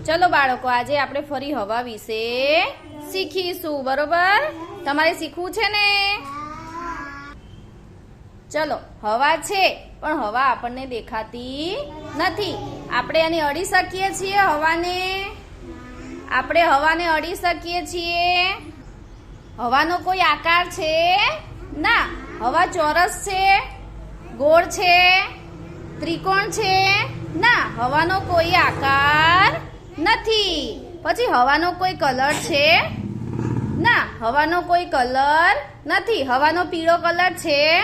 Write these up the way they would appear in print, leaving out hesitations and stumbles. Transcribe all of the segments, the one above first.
चलो बाळको आज आपणे फरी हवा विશે શીખીશું बरोबर તમારે શીખવું છે ને चलो हवा छे पण हवा આપણને દેખાતી નથી આપણે એને અડી શકીએ છીએ હવાને આપણે હવાને અડી શકીએ છીએ હવાનો કોઈ આકાર છે ના હવા ચોરસ છે ગોળ છે ત્રિકોણ છે ના હવાનો કોઈ આકાર નથી પછી હવાનો કોઈ કલર છે ના હવાનો કોઈ કલર નથી હવાનો પીળો કલર છે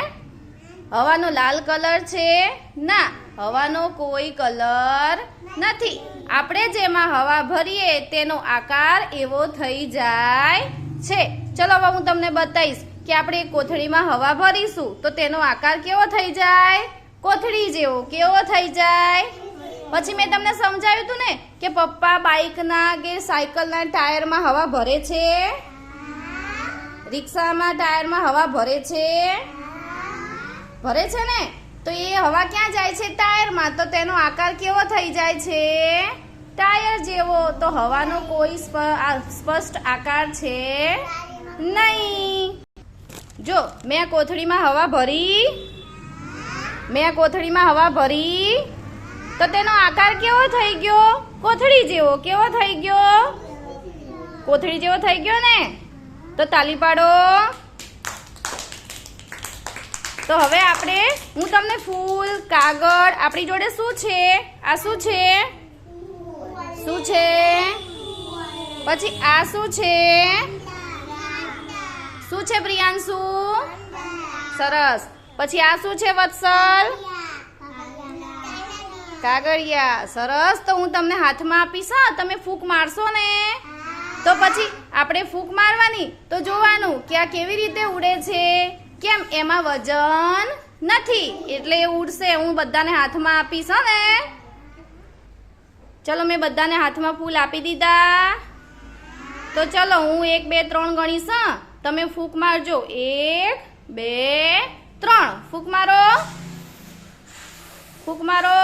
હવાનો લાલ કલર છે ના હવાનો કોઈ કલર નથી આપણે જેમાં હવા ભરીએ તેનો આકાર એવો થઈ જાય છે ચલો હવે હું તમને બતાવીશ કે આપણે કોથળીમાં હવા ભરીશું તો તેનો આકાર કેવો થઈ જાય કોથળી જેવો કેવો થઈ જાય પછી મેં તમને સમજાવ્યું હતું ને કે પપ્પા બાઇકના કે સાયકલના ટાયરમાં હવા ભરે છે રિક્ષામાં ટાયરમાં હવા ભરે છે ને તો એ હવા ક્યાં જાય છે ટાયરમાં તો તેનો આકાર કેવો થઈ જાય છે ટાયર જેવો તો હવાનો કોઈ સ્પષ્ટ આકાર છે નહીં જો મેં કોથળીમાં હવા ભરી તો તેનો આકાર કેવો થઈ ગયો કોથળી જેવો કેવો થઈ ગયો કોથળી જેવો થઈ ગયો ને તો તાલી પાડો તો હવે આપણે હું તમને ફૂલ કાગળ આપણી જોડે શું છે આ શું છે પછી આ શું છે પ્રિયાંશુ સરસ પછી આ શું છે વત્સલ કાગળિયા સરસ તો હું તમને હાથમાં આપીશ તમે ફૂંક મારશો ને તો પછી આપણે ફૂંક મારવાની તો જોવાનું કે આ કેવી રીતે ઉડે છે કેમ એમાં વજન નથી એટલે એ ઉડશે હું બધાને હાથમાં આપીશ ને ચલો મેં બધાને હાથમાં ફૂલ આપી દીધા તો ચલો હું 1 2 3 ગણીશ તમે ફૂંક મારજો 1 2 3 ફૂંક મારો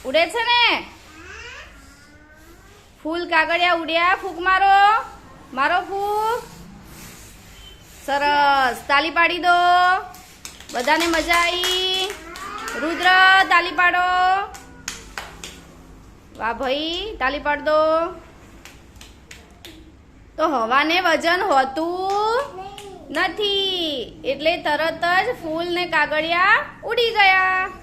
ઉડે છે ને ફૂલ કાગળિયા ઉડ્યા ફૂંક મારો ફૂંક સરસ તાલી પાડી દો બધાને મજા આવી રુદ્ર તાલી પાડો વાહ ભાઈ તાલી પાડ દો તો હવાને વજન હોતું નથી એટલે તરત જ ફૂલ ને કાગળિયા ઉડી ગયા